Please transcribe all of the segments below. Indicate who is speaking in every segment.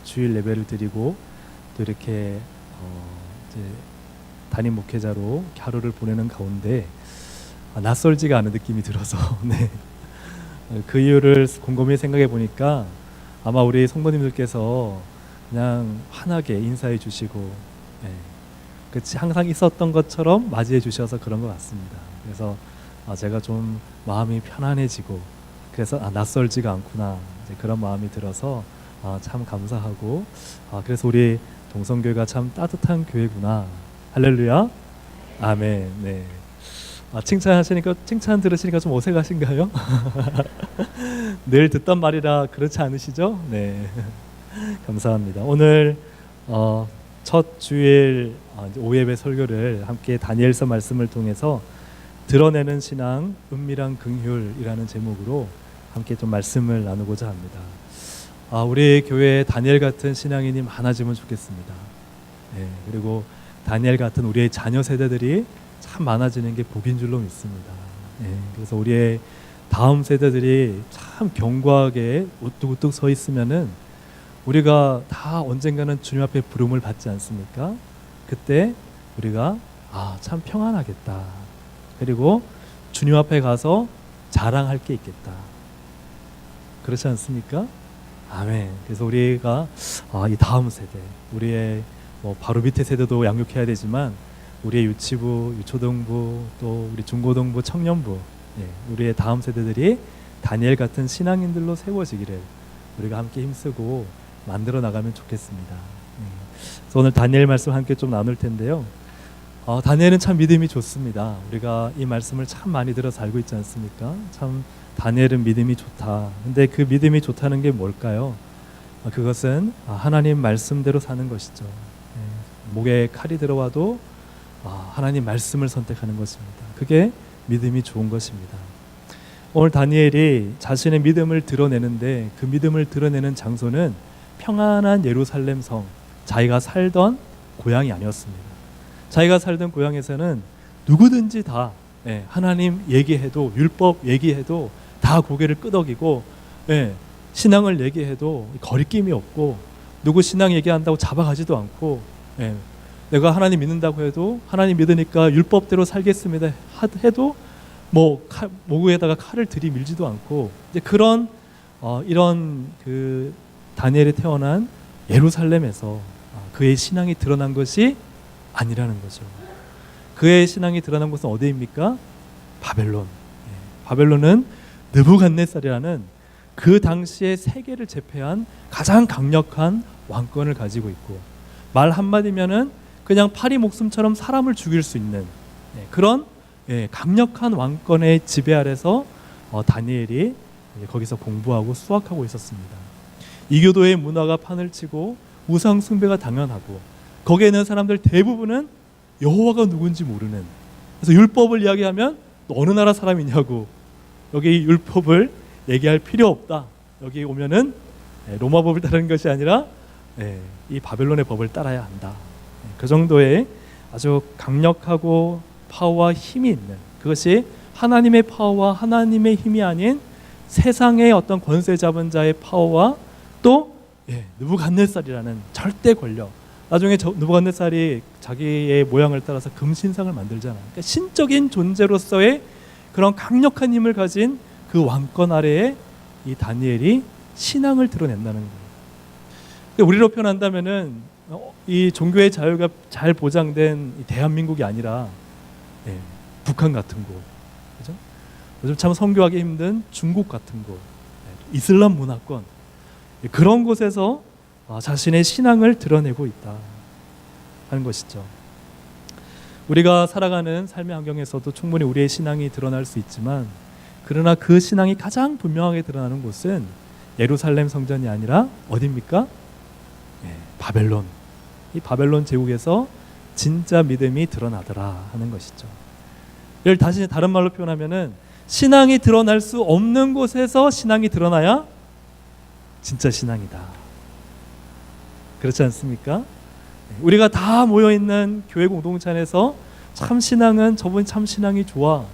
Speaker 1: 주일 예배를 드리고 또 이렇게 이제 담임 목회자로 하루를 보내는 가운데 낯설지가 않은 느낌이 들어서 네. 그 이유를 곰곰이 생각해 보니까 아마 우리 성도님들께서 그냥 환하게 인사해 주시고 네. 그치 항상 있었던 것처럼 맞이해 주셔서 그런 것 같습니다. 그래서 제가 좀 마음이 편안해지고 그래서 낯설지가 않구나 이제 그런 마음이 들어서 참 감사하고 그래서 우리 동성교회가 참 따뜻한 교회구나. 할렐루야. 아멘. 네. 칭찬하시니까 칭찬 들으시니까 좀 어색하신가요? 늘 듣던 말이라 그렇지 않으시죠? 네. 감사합니다. 오늘 첫 주일 오예배 설교를 함께 다니엘서 말씀을 통해서 드러내는 신앙 은밀한 긍휼이라는 제목으로 함께 좀 말씀을 나누고자 합니다. 우리 교회에 다니엘 같은 신앙인이 많아지면 좋겠습니다. 네, 그리고 다니엘 같은 우리의 자녀 세대들이 참 많아지는 게 복인 줄로 믿습니다. 네, 그래서 우리의 다음 세대들이 참 견고하게 우뚝우뚝 서 있으면은 우리가 다 언젠가는 주님 앞에 부름을 받지 않습니까? 그때 우리가 참 평안하겠다. 그리고 주님 앞에 가서 자랑할 게 있겠다. 그렇지 않습니까? 아멘. 그래서 우리가 이 다음 세대, 우리의 바로 밑에 세대도 양육해야 되지만 우리의 유치부, 유초등부, 또 우리 중고등부, 청년부, 우리의 다음 세대들이 다니엘 같은 신앙인들로 세워지기를 우리가 함께 힘쓰고 만들어 나가면 좋겠습니다. 그래서 오늘 다니엘 말씀 함께 좀 나눌 텐데요. 다니엘은 참 믿음이 좋습니다. 우리가 이 말씀을 참 많이 들어서 알고 있지 않습니까? 참 다니엘은 믿음이 좋다. 근데 그 믿음이 좋다는 게 뭘까요? 그것은 하나님 말씀대로 사는 것이죠. 목에 칼이 들어와도 하나님 말씀을 선택하는 것입니다. 그게 믿음이 좋은 것입니다. 오늘 다니엘이 자신의 믿음을 드러내는데 그 믿음을 드러내는 장소는 평안한 예루살렘 성, 자기가 살던 고향이 아니었습니다. 자기가 살던 고향에서는 누구든지 다 하나님 얘기해도 율법 얘기해도 다 고개를 끄덕이고 신앙을 얘기해도 거리낌이 없고 누구 신앙 얘기한다고 잡아가지도 않고 내가 하나님 믿는다고 해도 하나님 믿으니까 율법대로 살겠습니다 해도 모구에다가 칼을 들이밀지도 않고 이제 그런 이런 그 다니엘이 태어난 예루살렘에서 그의 신앙이 드러난 것이 아니라는 거죠. 그의 신앙이 드러난 곳은 어디입니까? 바벨론. 바벨론은 느부갓네살이라는 그 당시에 세계를 제패한 가장 강력한 왕권을 가지고 있고 말 한마디면은 그냥 파리 목숨처럼 사람을 죽일 수 있는 그런 강력한 왕권의 지배 아래서 다니엘이 거기서 공부하고 수학하고 있었습니다. 이교도의 문화가 판을 치고 우상 숭배가 당연하고 거기에 있는 사람들 대부분은 여호와가 누군지 모르는, 그래서 율법을 이야기하면 어느 나라 사람이냐고, 여기 율법을 얘기할 필요 없다, 여기 오면은 로마 법을 따르는 것이 아니라 이 바벨론의 법을 따라야 한다. 그 정도의 아주 강력하고 파워와 힘이 있는, 그것이 하나님의 파워와 하나님의 힘이 아닌 세상의 어떤 권세 잡은 자의 파워와 또 느부갓네살이라는 절대 권력. 나중에 느부갓네살이 자기의 모양을 따라서 금신상을 만들잖아요. 그러니까 신적인 존재로서의 그런 강력한 힘을 가진 그 왕권 아래에 이 다니엘이 신앙을 드러낸다는 거예요. 우리로 표현한다면은 이 종교의 자유가 잘 보장된 이 대한민국이 아니라 북한 같은 곳, 그죠? 요즘 참 선교하기 힘든 중국 같은 곳, 이슬람 문화권, 그런 곳에서 자신의 신앙을 드러내고 있다 하는 것이죠. 우리가 살아가는 삶의 환경에서도 충분히 우리의 신앙이 드러날 수 있지만, 그러나 그 신앙이 가장 분명하게 드러나는 곳은 예루살렘 성전이 아니라 어디입니까? 바벨론. 이 바벨론 제국에서 진짜 믿음이 드러나더라 하는 것이죠. 이를 다시 다른 말로 표현하면은 신앙이 드러날 수 없는 곳에서 신앙이 드러나야 진짜 신앙이다. 그렇지 않습니까? 우리가 다 모여있는 교회 공동체 안에서 참 신앙은 저분 참 신앙이 좋아,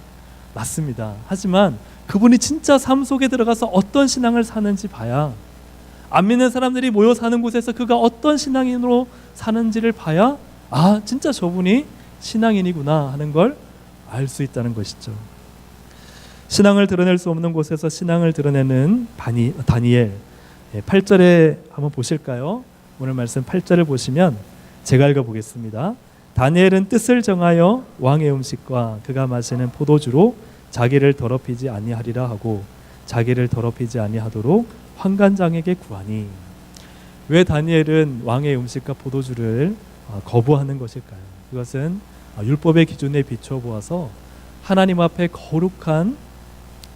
Speaker 1: 맞습니다. 하지만 그분이 진짜 삶 속에 들어가서 어떤 신앙을 사는지 봐야 안 믿는 사람들이 모여 사는 곳에서 그가 어떤 신앙인으로 사는지를 봐야 아, 진짜 저분이 신앙인이구나 하는 걸 알 수 있다는 것이죠. 신앙을 드러낼 수 없는 곳에서 신앙을 드러내는 다니엘. 8절에 한번 보실까요? 오늘 말씀 8절을 보시면 제가 읽어보겠습니다. 다니엘은 뜻을 정하여 왕의 음식과 그가 마시는 포도주로 자기를 더럽히지 아니하리라 하고 자기를 더럽히지 아니하도록 환관장에게 구하니. 왜 다니엘은 왕의 음식과 포도주를 거부하는 것일까요? 그것은 율법의 기준에 비추어 보아서 하나님 앞에 거룩한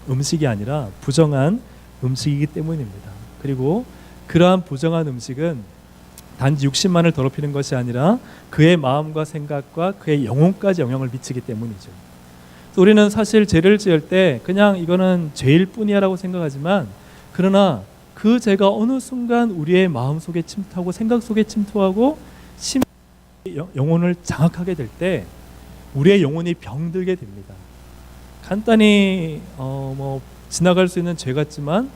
Speaker 1: 음식이 아니라 부정한 음식이기 때문입니다. 그리고 그러한 부정한 음식은 단지 육신만을 더럽히는 것이 아니라 그의 마음과 생각과 그의 영혼까지 영향을 미치기 때문이죠. 그래서 우리는 사실 죄를 지을 때 그냥 이거는 죄일 뿐이야라고 생각하지만, 그러나 그 죄가 어느 순간 우리의 마음 속에 침투하고 생각 속에 침투하고 영혼을 장악하게 될 때 우리의 영혼이 병들게 됩니다. 간단히 지나갈 수 있는 죄 같지만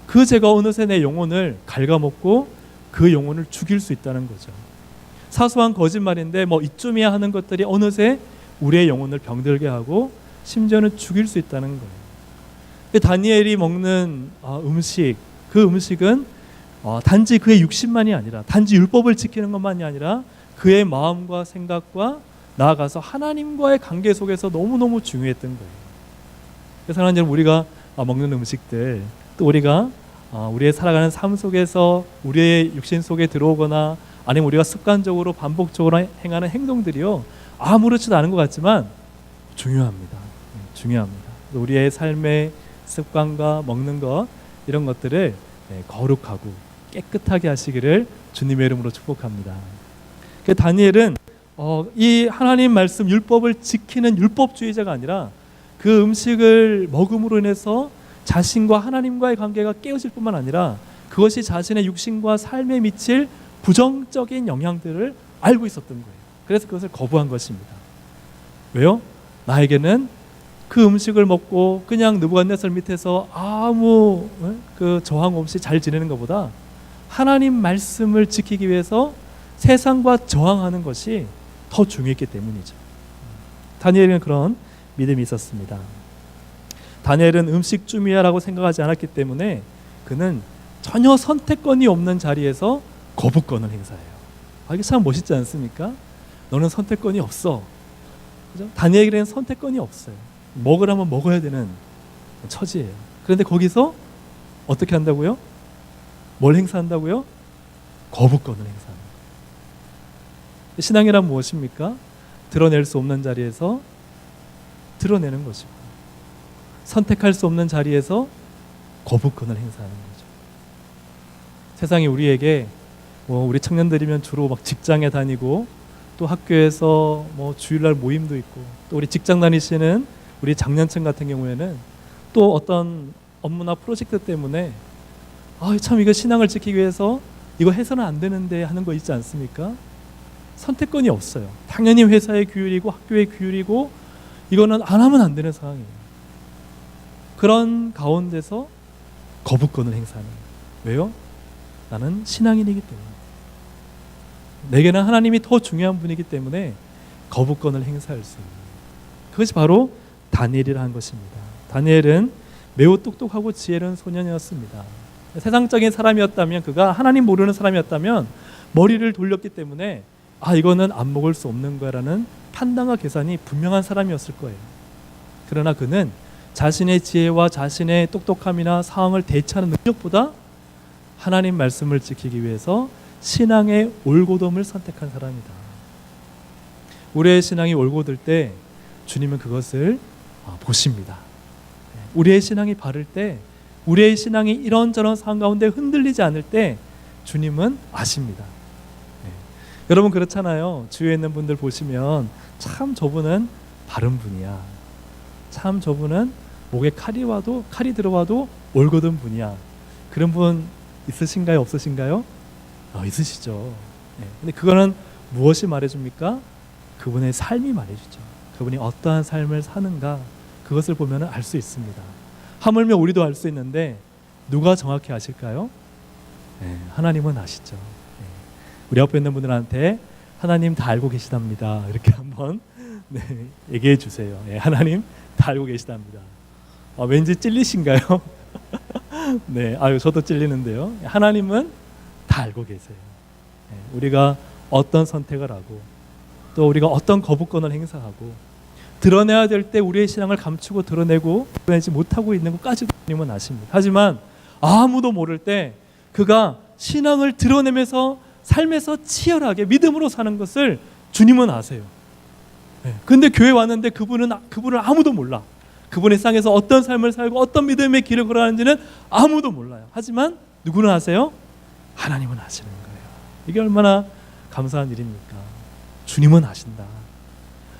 Speaker 1: 그 죄가 어느새 내 영혼을 갉아먹고 그 영혼을 죽일 수 있다는 거죠. 사소한 거짓말인데 이쯤이야 하는 것들이 어느새 우리의 영혼을 병들게 하고 심지어는 죽일 수 있다는 거예요. 다니엘이 먹는 음식, 그 음식은 단지 그의 육신만이 아니라, 단지 율법을 지키는 것만이 아니라 그의 마음과 생각과 나아가서 하나님과의 관계 속에서 너무너무 중요했던 거예요. 그래서 하나님, 우리가 먹는 음식들, 또 우리가 우리의 살아가는 삶 속에서 우리의 육신 속에 들어오거나 아니면 우리가 습관적으로 반복적으로 행하는 행동들이요, 아무렇지도 않은 것 같지만 중요합니다. 중요합니다. 우리의 삶의 습관과 먹는 것, 이런 것들을 거룩하고 깨끗하게 하시기를 주님의 이름으로 축복합니다. 다니엘은 이 하나님 말씀 율법을 지키는 율법주의자가 아니라 그 음식을 먹음으로 인해서 자신과 하나님과의 관계가 깨어질 뿐만 아니라 그것이 자신의 육신과 삶에 미칠 부정적인 영향들을 알고 있었던 거예요. 그래서 그것을 거부한 것입니다. 왜요? 나에게는 그 음식을 먹고 그냥 느부갓네살 밑에서 아무 그 저항 없이 잘 지내는 것보다 하나님 말씀을 지키기 위해서 세상과 저항하는 것이 더 중요했기 때문이죠. 다니엘은 그런 믿음이 있었습니다. 다니엘은 음식쯤이야라고 생각하지 않았기 때문에 그는 전혀 선택권이 없는 자리에서 거부권을 행사해요. 이게 참 멋있지 않습니까? 너는 선택권이 없어. 그죠? 다니엘에게는 선택권이 없어요. 먹으라면 먹어야 되는 처지예요. 그런데 거기서 어떻게 한다고요? 뭘 행사한다고요? 거부권을 행사합니다. 신앙이란 무엇입니까? 드러낼 수 없는 자리에서 드러내는 것이고, 선택할 수 없는 자리에서 거부권을 행사하는 거죠. 세상이 우리에게 우리 청년들이면 주로 막 직장에 다니고 또 학교에서 주일날 모임도 있고, 또 우리 직장 다니시는 우리 장년층 같은 경우에는 또 어떤 업무나 프로젝트 때문에 참 이거 신앙을 지키기 위해서 이거 해서는 안 되는데 하는 거 있지 않습니까? 선택권이 없어요. 당연히 회사의 규율이고 학교의 규율이고 이거는 안 하면 안 되는 상황이에요. 그런 가운데서 거부권을 행사하는 거예요. 왜요? 나는 신앙인이기 때문에, 내게는 하나님이 더 중요한 분이기 때문에 거부권을 행사할 수 있는, 그것이 바로 다니엘이라는 것입니다. 다니엘은 매우 똑똑하고 지혜로운 소년이었습니다. 세상적인 사람이었다면, 그가 하나님 모르는 사람이었다면 머리를 돌렸기 때문에 이거는 안 먹을 수 없는 거라는 판단과 계산이 분명한 사람이었을 거예요. 그러나 그는 자신의 지혜와 자신의 똑똑함이나 상황을 대처하는 능력보다 하나님 말씀을 지키기 위해서 신앙의 올곧음을 선택한 사람이다. 우리의 신앙이 올곧을 때 주님은 그것을 보십니다. 우리의 신앙이 바를 때, 우리의 신앙이 이런저런 상황 가운데 흔들리지 않을 때 주님은 아십니다. 여러분 그렇잖아요. 주위에 있는 분들 보시면 참 저분은 바른 분이야, 참 저분은 목에 칼이 들어와도 올곧은 분이야. 그런 분 있으신가요? 없으신가요? 있으시죠. 근데 그거는 무엇이 말해줍니까? 그분의 삶이 말해주죠. 그분이 어떠한 삶을 사는가, 그것을 보면 알 수 있습니다. 하물며 우리도 알 수 있는데 누가 정확히 아실까요? 하나님은 아시죠. 우리 옆에 있는 분들한테 하나님 다 알고 계시답니다. 이렇게 한번 얘기해 주세요. 하나님 다 알고 계시답니다. 왠지 찔리신가요? 네, 저도 찔리는데요. 하나님은 다 알고 계세요. 우리가 어떤 선택을 하고 또 우리가 어떤 거부권을 행사하고 드러내야 될 때 우리의 신앙을 감추고 드러내지 못하고 있는 것까지도 하나님은 아십니다. 하지만 아무도 모를 때 그가 신앙을 드러내면서 삶에서 치열하게 믿음으로 사는 것을 주님은 아세요. 근데 교회 왔는데 그분을 아무도 몰라. 그분의 상에서 어떤 삶을 살고 어떤 믿음의 길을 걸어가는지는 아무도 몰라요. 하지만 누구는 아세요? 하나님은 아시는 거예요. 이게 얼마나 감사한 일입니까? 주님은 아신다.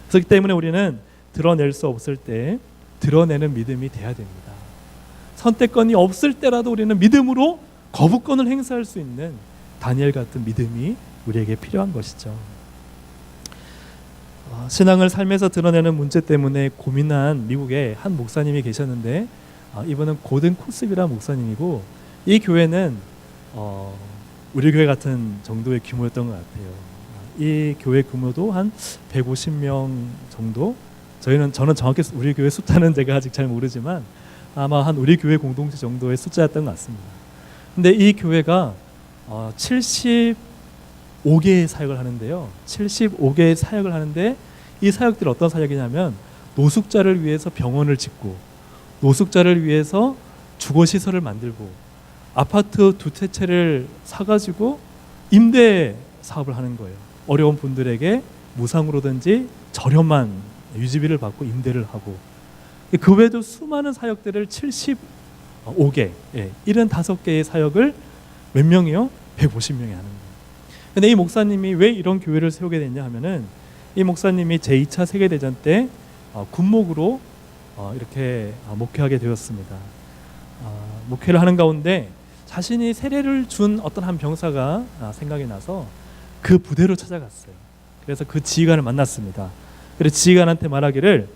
Speaker 1: 그렇기 때문에 우리는 드러낼 수 없을 때 드러내는 믿음이 돼야 됩니다. 선택권이 없을 때라도 우리는 믿음으로 거부권을 행사할 수 있는 다니엘 같은 믿음이 우리에게 필요한 것이죠. 신앙을 삶에서 드러내는 문제 때문에 고민한 미국에 한 목사님이 계셨는데 이분은 고든 코스비라는 목사님이고 이 교회는 우리 교회 같은 정도의 규모였던 것 같아요. 이 교회 규모도 한 150명 정도. 저는 정확히 우리 교회 숫자는 제가 아직 잘 모르지만 아마 한 우리 교회 공동체 정도의 숫자였던 것 같습니다. 근데 이 교회가 75개의 사역을 하는데요. 75개의 사역을 하는데 이 사역들이 어떤 사역이냐면 노숙자를 위해서 병원을 짓고 노숙자를 위해서 주거시설을 만들고 아파트 2채를 사가지고 임대 사업을 하는 거예요. 어려운 분들에게 무상으로든지 저렴한 유지비를 받고 임대를 하고 그 외에도 수많은 사역들을 75개, 75개의 사역을 몇 명이요? 150명이 하는 거예요. 근데 이 목사님이 왜 이런 교회를 세우게 됐냐 하면은 이 목사님이 제2차 세계대전 때 군목으로 이렇게 목회하게 되었습니다. 목회를 하는 가운데 자신이 세례를 준 어떤 한 병사가 생각이 나서 그 부대로 찾아갔어요. 그래서 그 지휘관을 만났습니다. 그래서 지휘관한테 말하기를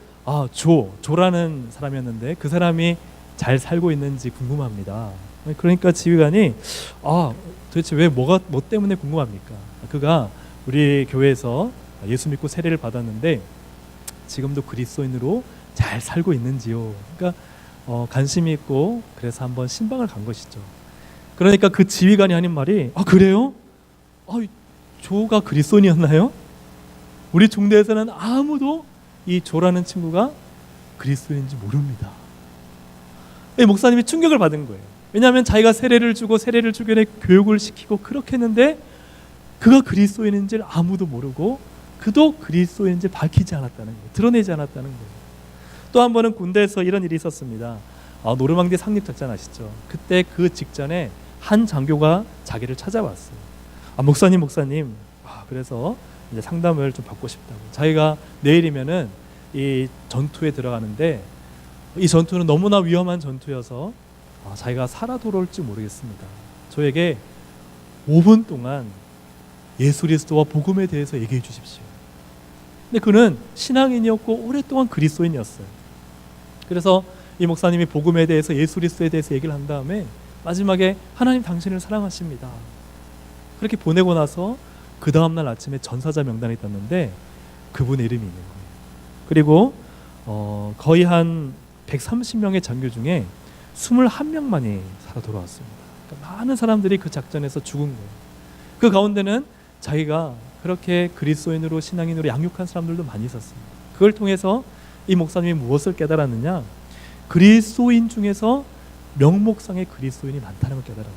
Speaker 1: 조라는 사람이었는데 그 사람이 잘 살고 있는지 궁금합니다. 그러니까 지휘관이 도대체 뭐 때문에 궁금합니까? 그가 우리 교회에서 예수 믿고 세례를 받았는데 지금도 그리스도인으로 잘 살고 있는지요. 그러니까 관심이 있고 그래서 한번 신방을 간 것이죠. 그러니까 그 지휘관이 하는 말이 그래요? 조가 그리스도인이었나요? 우리 중대에서는 아무도 이 조라는 친구가 그리스도인인지 모릅니다. 목사님이 충격을 받은 거예요. 왜냐하면 자기가 세례를 주고 세례를 주기 전에 교육을 시키고 그렇게 했는데 그가 그리스도인인지를 아무도 모르고 그도 그리스도인인지 밝히지 않았다는 거예요. 드러내지 않았다는 거예요. 또 한 번은 군대에서 이런 일이 있었습니다. 노르망디 상륙작전 아시죠? 그때 그 직전에 한 장교가 자기를 찾아왔어요. 목사님 그래서 이제 상담을 좀 받고 싶다고. 자기가 내일이면은 이 전투에 들어가는데 이 전투는 너무나 위험한 전투여서 자기가 살아 돌아올지 모르겠습니다. 저에게 5분 동안 예수 그리스도와 복음에 대해서 얘기해 주십시오. 근데 그는 신앙인이었고 오랫동안 그리스도인이었어요. 그래서 이 목사님이 복음에 대해서 예수 그리스도에 대해서 얘기를 한 다음에 마지막에 하나님 당신을 사랑하십니다. 그렇게 보내고 나서 그 다음날 아침에 전사자 명단이 떴는데 그분의 이름이 있는 거예요. 그리고 거의 한 130명의 장교 중에 21명만이 살아 돌아왔습니다. 그러니까 많은 사람들이 그 작전에서 죽은 거예요. 그 가운데는 자기가 그렇게 그리스도인으로 신앙인으로 양육한 사람들도 많이 있었습니다. 그걸 통해서 이 목사님이 무엇을 깨달았느냐? 그리스도인 중에서 명목상의 그리스도인이 많다는 걸 깨달았어요.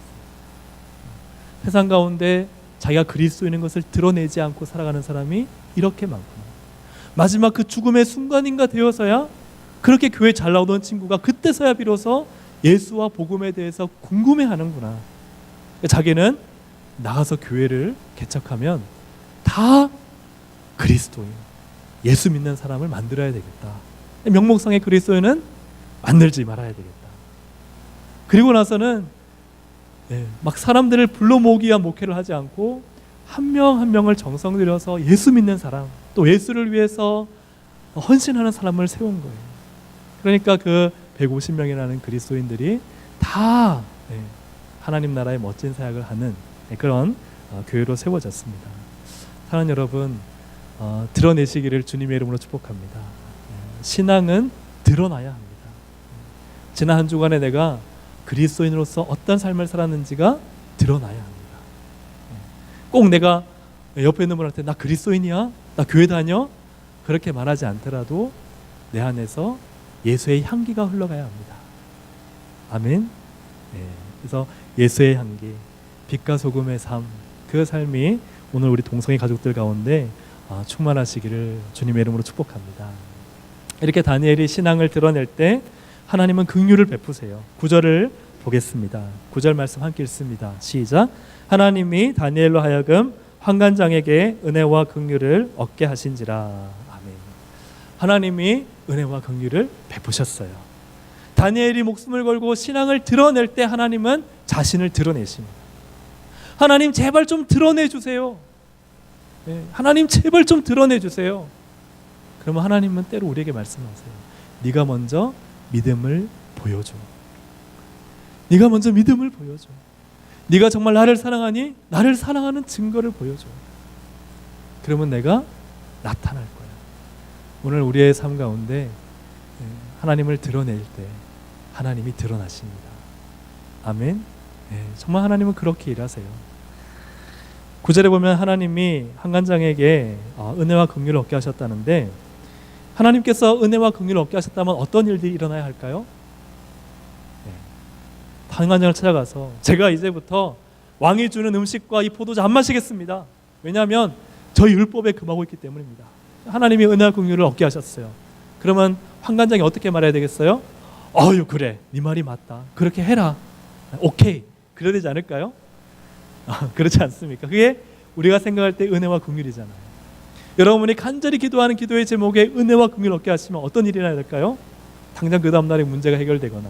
Speaker 1: 세상 가운데 자기가 그리스도인인 것을 드러내지 않고 살아가는 사람이 이렇게 많구나. 마지막 그 죽음의 순간인가 되어서야 그렇게 교회 잘 나오던 친구가 그때서야 비로소 예수와 복음에 대해서 궁금해하는구나. 자기는 나가서 교회를 개척하면 다 그리스도인, 예수 믿는 사람을 만들어야 되겠다. 명목상의 그리스도인은 만들지 말아야 되겠다. 그리고 나서는 막 사람들을 불러 모으기 위한 목회를 하지 않고 한 명 한 명을 정성 들여서 예수 믿는 사람, 또 예수를 위해서 헌신하는 사람을 세운 거예요. 그러니까 그 150명이라는 그리스도인들이 다 하나님 나라의 멋진 사역을 하는 그런 교회로 세워졌습니다. 사랑하는 여러분, 드러내시기를 주님의 이름으로 축복합니다. 신앙은 드러나야 합니다. 지난 한 주간에 내가 그리스도인으로서 어떤 삶을 살았는지가 드러나야 합니다. 꼭 내가 옆에 있는 분한테 나 그리스도인이야? 나 교회 다녀? 그렇게 말하지 않더라도 내 안에서 예수의 향기가 흘러가야 합니다. 아멘. 그래서 예수의 향기, 빛과 소금의 삶, 그 삶이 오늘 우리 동성애 가족들 가운데 충만하시기를 주님의 이름으로 축복합니다. 이렇게 다니엘이 신앙을 드러낼 때 하나님은 긍휼을 베푸세요. 9절을 보겠습니다. 9절 말씀 함께 읽습니다. 시작. 하나님이 다니엘로 하여금 환관장에게 은혜와 긍휼을 얻게 하신지라. 아멘. 하나님이 은혜와 긍휼을 베푸셨어요. 다니엘이 목숨을 걸고 신앙을 드러낼 때 하나님은 자신을 드러내십니다. 하나님 제발 좀 드러내 주세요. 하나님 제발 좀 드러내 주세요. 그러면 하나님은 때로 우리에게 말씀하세요. 네가 먼저 믿음을 보여줘. 네가 먼저 믿음을 보여줘. 네가 정말 나를 사랑하니 나를 사랑하는 증거를 보여줘. 그러면 내가 나타날 거야. 오늘 우리의 삶 가운데 하나님을 드러낼 때 하나님이 드러나십니다. 아멘. 정말 하나님은 그렇게 일하세요. 9절에 보면 하나님이 환관장에게 은혜와 긍휼을 얻게 하셨다는데, 하나님께서 은혜와 긍휼을 얻게 하셨다면 어떤 일들이 일어나야 할까요? 환관장을 찾아가서 제가 이제부터 왕이 주는 음식과 이 포도주 안 마시겠습니다. 왜냐하면 저희 율법에 금하고 있기 때문입니다. 하나님이 은혜와 긍휼을 얻게 하셨어요. 그러면 환관장이 어떻게 말해야 되겠어요? 어유 그래, 네 말이 맞다. 그렇게 해라. 오케이. 그래야 되지 않을까요? 그렇지 않습니까? 그게 우리가 생각할 때 은혜와 긍휼이잖아요. 여러분이 간절히 기도하는 기도의 제목에 은혜와 긍휼을 얻게 하시면 어떤 일이 일어나야 될까요? 당장 그 다음 날에 문제가 해결되거나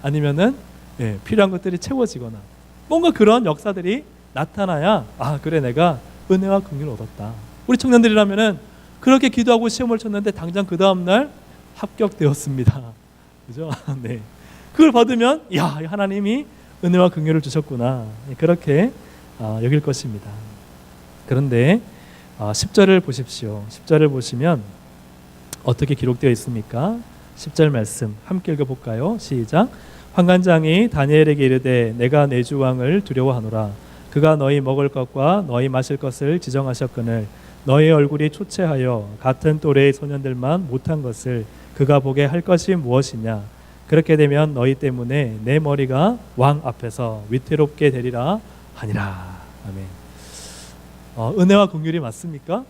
Speaker 1: 아니면은 필요한 것들이 채워지거나 뭔가 그런 역사들이 나타나야 그래 내가 은혜와 긍휼을 얻었다. 우리 청년들이라면은 그렇게 기도하고 시험을 쳤는데 당장 그 다음 날 합격되었습니다. 그죠? 네. 그걸 받으면 하나님이 은혜와 긍휼을 주셨구나. 그렇게 여길 것입니다. 그런데 10절을 보십시오. 10절을 보시면 어떻게 기록되어 있습니까? 10절 말씀 함께 읽어볼까요? 시작. 환관장이 다니엘에게 이르되 내가 내 주 왕을 두려워하노라. 그가 너희 먹을 것과 너희 마실 것을 지정하셨거늘 너희 얼굴이 초췌하여 같은 또래의 소년들만 못한 것을 그가 보게 할 것이 무엇이냐. 그렇게 되면 너희 때문에 내 머리가 왕 앞에서 위태롭게 되리라 하니라. 아멘. 은혜와 긍휼이 맞습니까?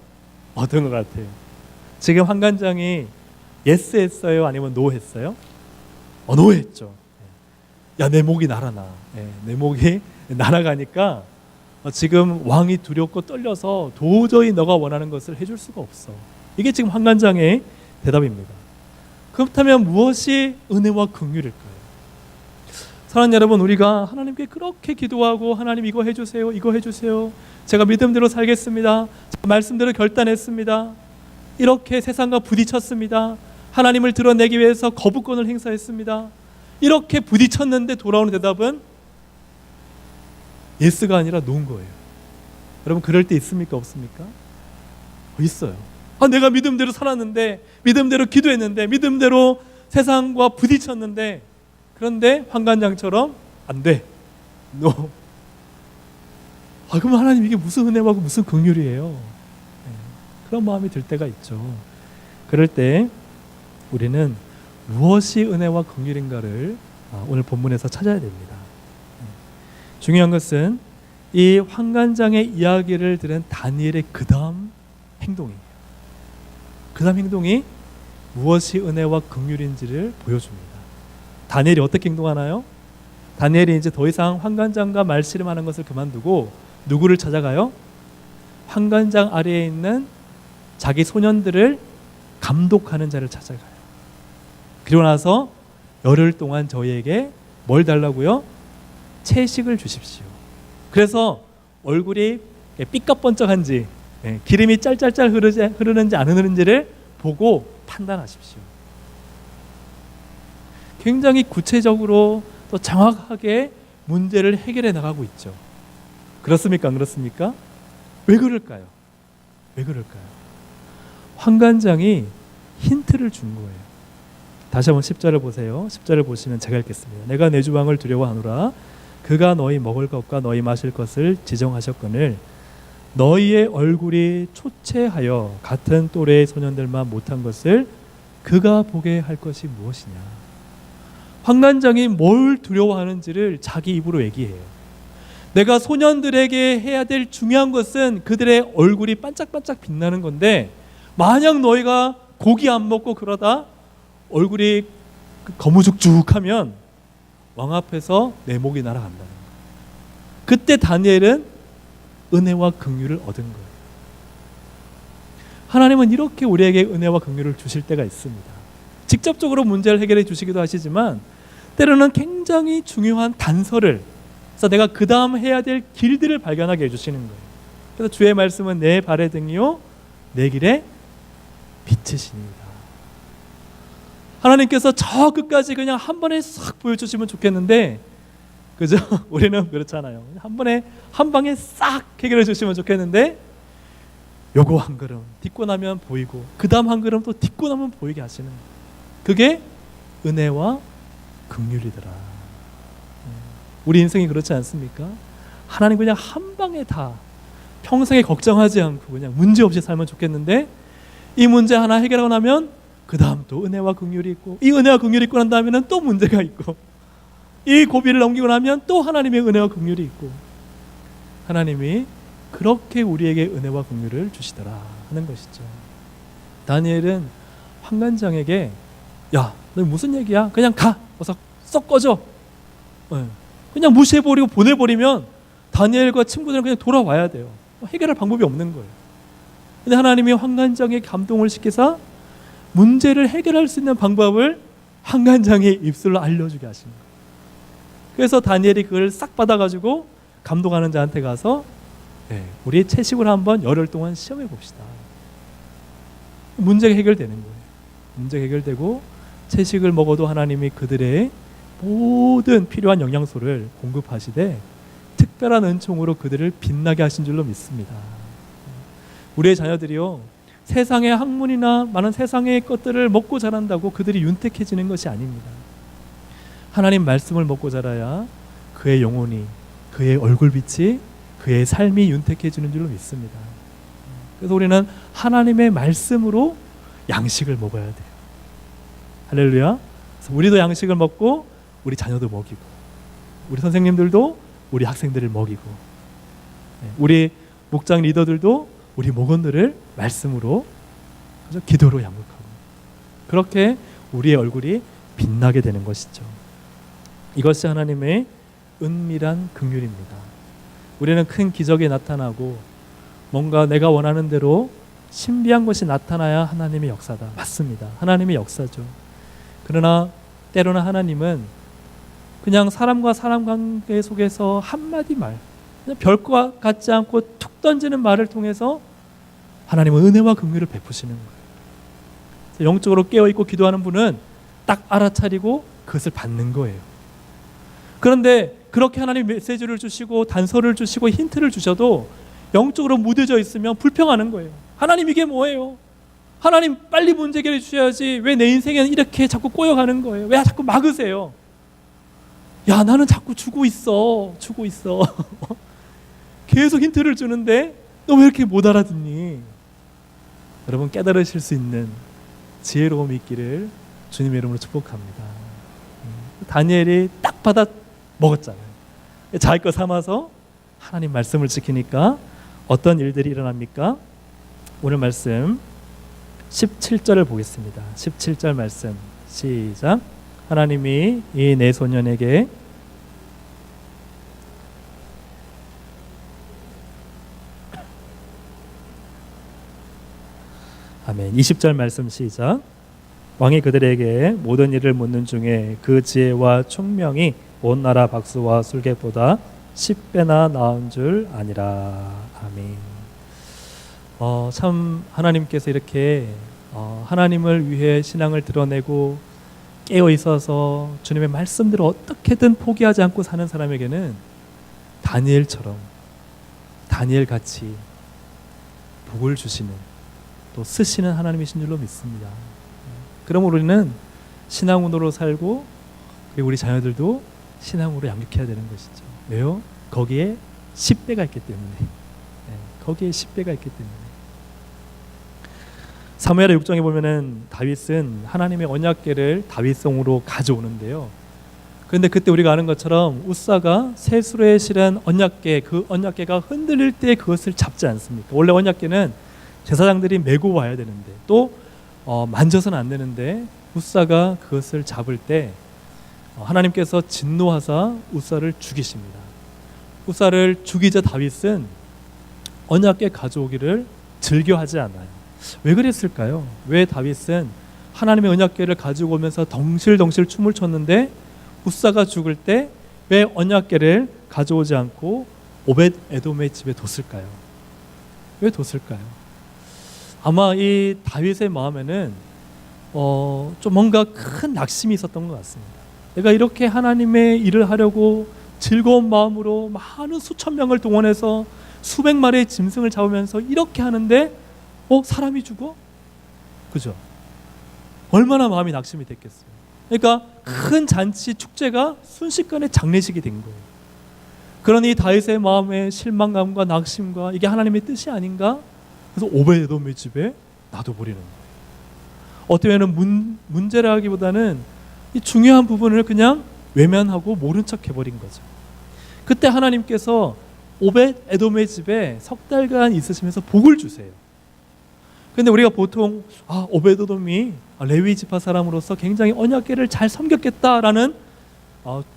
Speaker 1: 어떤 것 같아요? 지금 환관장이 예스 했어요? 아니면 노 했어요? 노 했죠. 야, 내 목이 날아나. 내 목이 날아가니까 지금 왕이 두렵고 떨려서 도저히 너가 원하는 것을 해줄 수가 없어. 이게 지금 환관장의 대답입니다. 그렇다면 무엇이 은혜와 긍휼일까요? 사랑하는 여러분, 우리가 하나님께 그렇게 기도하고 하나님 이거 해주세요, 이거 해주세요. 제가 믿음대로 살겠습니다. 제가 말씀대로 결단했습니다. 이렇게 세상과 부딪혔습니다. 하나님을 드러내기 위해서 거부권을 행사했습니다. 이렇게 부딪혔는데 돌아오는 대답은 예스가 아니라 노인 거예요. 여러분 그럴 때 있습니까? 없습니까? 있어요. 내가 믿음대로 살았는데, 믿음대로 기도했는데, 믿음대로 세상과 부딪혔는데, 그런데 환관장처럼 안 돼. No. 그럼 하나님 이게 무슨 은혜와 무슨 긍휼이에요? 그런 마음이 들 때가 있죠. 그럴 때 우리는 무엇이 은혜와 긍휼인가를 오늘 본문에서 찾아야 됩니다. 중요한 것은 이 환관장의 이야기를 들은 다니엘의 그 다음 행동이에요. 그 다음 행동이 무엇이 은혜와 긍휼인지를 보여줍니다. 다니엘이 어떻게 행동하나요? 다니엘이 이제 더 이상 환관장과 말씨름하는 것을 그만두고 누구를 찾아가요? 환관장 아래에 있는 자기 소년들을 감독하는 자를 찾아가요. 그리고 나서 열흘 동안 저희에게 뭘 달라고요? 채식을 주십시오. 그래서 얼굴이 삐까번쩍한지 기름이 짤짤짤 흐르는지 안 흐르는지를 보고 판단하십시오. 굉장히 구체적으로 또 정확하게 문제를 해결해 나가고 있죠. 그렇습니까? 안 그렇습니까? 왜 그럴까요? 왜 그럴까요? 환관장이 힌트를 준 거예요. 다시 한번 10절을 보세요. 10절을 보시면 제가 읽겠습니다. 내가 내 주왕을 두려워하노라. 그가 너희 먹을 것과 너희 마실 것을 지정하셨거늘 너희의 얼굴이 초췌하여 같은 또래의 소년들만 못한 것을 그가 보게 할 것이 무엇이냐. 환관장이 뭘 두려워하는지를 자기 입으로 얘기해요. 내가 소년들에게 해야 될 중요한 것은 그들의 얼굴이 반짝반짝 빛나는 건데, 만약 너희가 고기 안 먹고 그러다 얼굴이 거무죽죽하면 왕 앞에서 내 목이 날아간다는 거예요. 그때 다니엘은 은혜와 긍휼을 얻은 거예요. 하나님은 이렇게 우리에게 은혜와 긍휼을 주실 때가 있습니다. 직접적으로 문제를 해결해 주시기도 하시지만 때로는 굉장히 중요한 단서를, 그래서 내가 그 다음 해야 될 길들을 발견하게 해주시는 거예요. 그래서 주의 말씀은 내 발의 등이요 내 길의 빛이시니이다. 하나님께서 저 끝까지 그냥 한 번에 싹 보여주시면 좋겠는데, 그죠? 우리는 그렇잖아요. 한 번에 한 방에 싹 해결해 주시면 좋겠는데, 요거 한 걸음 딛고 나면 보이고 그 다음 한 걸음 또 딛고 나면 보이게 하시는 거예요. 그게 은혜와 긍휼이더라. 우리 인생이 그렇지 않습니까? 하나님 그냥 한 방에 다 평생에 걱정하지 않고 그냥 문제 없이 살면 좋겠는데, 이 문제 하나 해결하고 나면 그 다음 또 은혜와 긍휼이 있고, 이 은혜와 긍휼이 있고 난 다음에는 또 문제가 있고, 이 고비를 넘기고 나면 또 하나님의 은혜와 긍휼이 있고, 하나님이 그렇게 우리에게 은혜와 긍휼을 주시더라 하는 것이죠. 다니엘은 환관장에게 야, 너 무슨 얘기야? 그냥 가. 어서 썩 꺼져. 그냥 무시해버리고 보내버리면 다니엘과 친구들은 그냥 돌아와야 돼요. 해결할 방법이 없는 거예요. 근데 하나님이 환관장에 감동을 시키사 문제를 해결할 수 있는 방법을 환관장의 입술로 알려주게 하시는 거예요. 그래서 다니엘이 그걸 싹 받아가지고 감독하는 자한테 가서 우리 채식을 한번 열흘 동안 시험해 봅시다. 문제가 해결되는 거예요. 문제가 해결되고 채식을 먹어도 하나님이 그들의 모든 필요한 영양소를 공급하시되 특별한 은총으로 그들을 빛나게 하신 줄로 믿습니다. 우리의 자녀들이요, 세상의 학문이나 많은 세상의 것들을 먹고 자란다고 그들이 윤택해지는 것이 아닙니다. 하나님 말씀을 먹고 자라야 그의 영혼이, 그의 얼굴빛이, 그의 삶이 윤택해지는 줄로 믿습니다. 그래서 우리는 하나님의 말씀으로 양식을 먹어야 돼요. 할렐루야. 그래서 우리도 양식을 먹고 우리 자녀도 먹이고, 우리 선생님들도 우리 학생들을 먹이고, 우리 목장 리더들도 우리 목원들을 말씀으로, 기도로 양육하고, 그렇게 우리의 얼굴이 빛나게 되는 것이죠. 이것이 하나님의 은밀한 긍휼입니다. 우리는 큰 기적이 나타나고 뭔가 내가 원하는 대로 신비한 것이 나타나야 하나님의 역사다. 맞습니다. 하나님의 역사죠. 그러나 때로는 하나님은 그냥 사람과 사람 관계 속에서 한마디 말, 그냥 별것 같지 않고 툭 던지는 말을 통해서 하나님은 은혜와 긍휼을 베푸시는 거예요. 영적으로 깨어있고 기도하는 분은 딱 알아차리고 그것을 받는 거예요. 그런데 그렇게 하나님 메시지를 주시고 단서를 주시고 힌트를 주셔도 영적으로 무뎌져 있으면 불평하는 거예요. 하나님 이게 뭐예요? 하나님 빨리 문제 해결해 주셔야지 왜 내 인생에는 이렇게 자꾸 꼬여가는 거예요? 왜 자꾸 막으세요? 야, 나는 자꾸 주고 있어. 계속 힌트를 주는데 너 왜 이렇게 못 알아듣니? 여러분, 깨달으실 수 있는 지혜로움이 있기를 주님의 이름으로 축복합니다. 다니엘이 딱 받아 먹었잖아요. 자기 거 삼아서 하나님 말씀을 지키니까 어떤 일들이 일어납니까? 오늘 말씀 17절을 보겠습니다. 17절 말씀 시작. 하나님이 이 네 소년에게 아멘. 20절 말씀 시작. 왕이 그들에게 모든 일을 묻는 중에 그 지혜와 총명이 온 나라 박수와 술객보다 10배나 나은 줄 아니라. 아멘. 참 하나님께서 이렇게 하나님을 위해 신앙을 드러내고 깨어 있어서 주님의 말씀대로 어떻게든 포기하지 않고 사는 사람에게는 다니엘처럼, 다니엘 같이 복을 주시는, 또 쓰시는 하나님이신 줄로 믿습니다. 그러므로 우리는 신앙으로 살고, 그리고 우리 자녀들도 신앙으로 양육해야 되는 것이죠. 왜요? 거기에 10배가 있기 때문에. 거기에 10배가 있기 때문에. 사무엘하 6장에 보면은 다윗은 하나님의 언약궤를 다윗성으로 가져오는데요. 그런데 그때 우리가 아는 것처럼 우사가 세수로에 실은 언약궤, 그 언약궤가 흔들릴 때 그것을 잡지 않습니까? 원래 언약궤는 제사장들이 메고 와야 되는데, 또 만져서는 안 되는데, 우사가 그것을 잡을 때 하나님께서 진노하사 우사를 죽이십니다. 우사를 죽이자 다윗은 언약궤 가져오기를 즐겨하지 않아요. 왜 그랬을까요? 왜 다윗은 하나님의 언약궤를 가지고 오면서 덩실덩실 춤을 췄는데 우사가 죽을 때 왜 언약궤를 가져오지 않고 오벳 에돔의 집에 뒀을까요? 왜 뒀을까요? 아마 이 다윗의 마음에는 좀 뭔가 큰 낙심이 있었던 것 같습니다. 내가 이렇게 하나님의 일을 하려고 즐거운 마음으로 많은 수천 명을 동원해서 수백 마리의 짐승을 잡으면서 이렇게 하는데 사람이 죽어? 그죠? 얼마나 마음이 낙심이 됐겠어요. 그러니까 큰 잔치 축제가 순식간에 장례식이 된 거예요. 그러니 다윗의 마음의 실망감과 낙심과 이게 하나님의 뜻이 아닌가? 그래서 오벳에돔의 집에 놔둬버리는 거예요. 어떻게 보면 문제라기보다는 이 중요한 부분을 그냥 외면하고 모른 척 해버린 거죠. 그때 하나님께서 오벳에돔의 집에 석 달간 있으시면서 복을 주세요. 근데 우리가 보통 오벳에돔이 레위 지파 사람으로서 굉장히 언약궤를 잘 섬겼겠다라는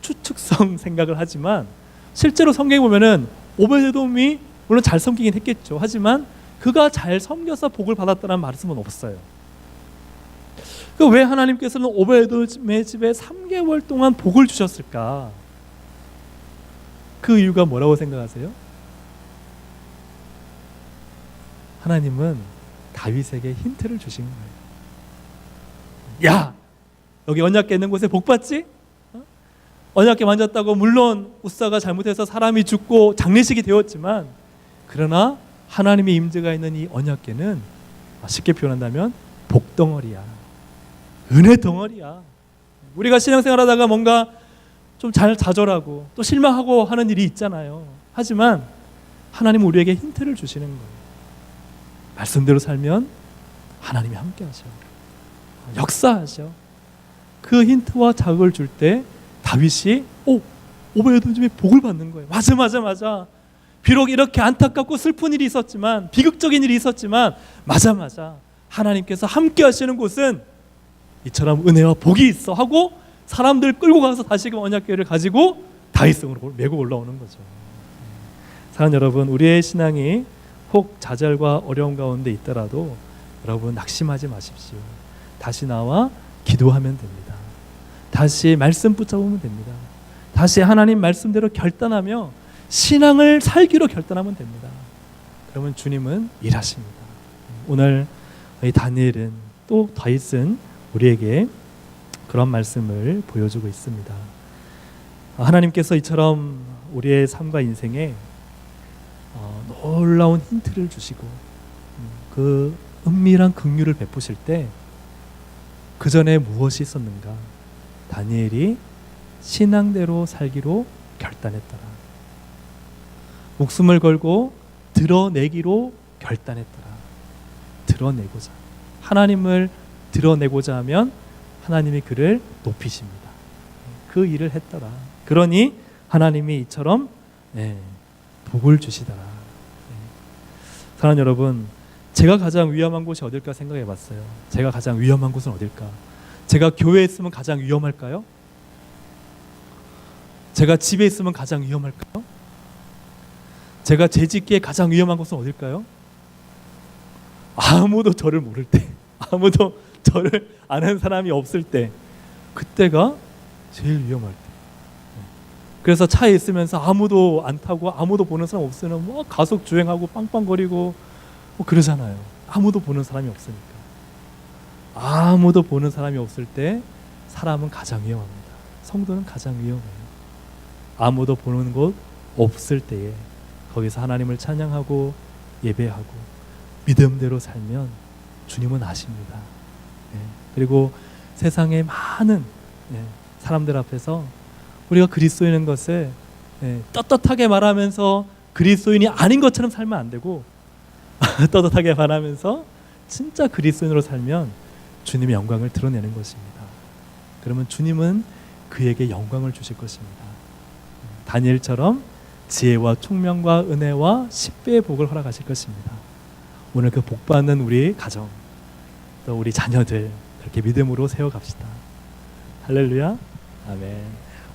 Speaker 1: 추측성 생각을 하지만, 실제로 성경에 보면은 오벳에돔이 물론 잘 섬기긴 했겠죠. 하지만 그가 잘 섬겨서 복을 받았다는 말씀은 없어요. 왜 하나님께서는 오벳에돔의 집에 3개월 동안 복을 주셨을까? 그 이유가 뭐라고 생각하세요? 하나님은 다윗에게 힌트를 주신 거예요. 야, 여기 언약궤 있는 곳에 복 받지? 언약궤 만졌다고 물론 우사가 잘못해서 사람이 죽고 장례식이 되었지만, 그러나 하나님의 임재가 있는 이 언약궤는 쉽게 표현한다면 복덩어리야, 은혜 덩어리야. 우리가 신앙생활하다가 뭔가 좀 잘 좌절하고 또 실망하고 하는 일이 있잖아요. 하지만 하나님은 우리에게 힌트를 주시는 거예요. 말씀대로 살면 하나님이 함께 하셔, 역사하셔. 그 힌트와 자극을 줄 때 다윗이 오벳에돔 집에 복을 받는 거예요. 맞아. 비록 이렇게 안타깝고 슬픈 일이 있었지만, 비극적인 일이 있었지만, 맞아. 하나님께서 함께 하시는 곳은 이처럼 은혜와 복이 있어 하고 사람들 끌고 가서 다시금 언약궤를 가지고 다윗성으로 메고 올라오는 거죠. 사랑하는 여러분, 우리의 신앙이 혹 좌절과 어려움 가운데 있더라도 여러분 낙심하지 마십시오. 다시 나와 기도하면 됩니다. 다시 말씀 붙잡으면 됩니다. 다시 하나님 말씀대로 결단하며 신앙을 살기로 결단하면 됩니다. 그러면 주님은 일하십니다. 오늘 이 다니엘은, 또 다윗은 우리에게 그런 말씀을 보여주고 있습니다. 하나님께서 이처럼 우리의 삶과 인생에 놀라운 힌트를 주시고 그 은밀한 긍휼을 베푸실 때 그 전에 무엇이 있었는가? 다니엘이 신앙대로 살기로 결단했더라. 목숨을 걸고 드러내기로 결단했더라. 드러내고자, 하나님을 드러내고자 하면 하나님이 그를 높이십니다. 그 일을 했더라. 그러니 하나님이 이처럼 복을 주시더라. 사랑하는 여러분, 제가 가장 위험한 곳이 어딜까 생각해 봤어요. 제가 가장 위험한 곳은 어딜까? 제가 교회에 있으면 가장 위험할까요? 제가 집에 있으면 가장 위험할까요? 제가 재짓기에 가장 위험한 곳은 어딜까요? 아무도 저를 모를 때, 아무도 저를 아는 사람이 없을 때, 그때가 제일 위험할 때. 그래서 차에 있으면서 아무도 안 타고 아무도 보는 사람 없으면 가속 주행하고 빵빵거리고 그러잖아요. 아무도 보는 사람이 없으니까. 아무도 보는 사람이 없을 때 사람은 가장 위험합니다. 성도는 가장 위험해요. 아무도 보는 곳 없을 때에 거기서 하나님을 찬양하고 예배하고 믿음대로 살면 주님은 아십니다. 그리고 세상의 많은 사람들 앞에서 우리가 그리스도인인 것을 떳떳하게 말하면서 그리스도인이 아닌 것처럼 살면 안 되고 떳떳하게 말하면서 진짜 그리스도인으로 살면 주님의 영광을 드러내는 것입니다. 그러면 주님은 그에게 영광을 주실 것입니다. 다니엘처럼 지혜와 총명과 은혜와 10배의 복을 허락하실 것입니다. 오늘 그 복 받는 우리 가정 또 우리 자녀들 그렇게 믿음으로 세워갑시다. 할렐루야. 아멘.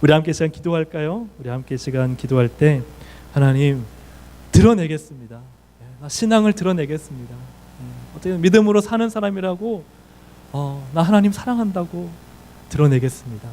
Speaker 1: 우리 함께 시간 기도할까요? 우리 함께 시간 기도할 때 하나님 드러내겠습니다. 신앙을 드러내겠습니다. 어떻게 믿음으로 사는 사람이라고 나 하나님 사랑한다고 드러내겠습니다.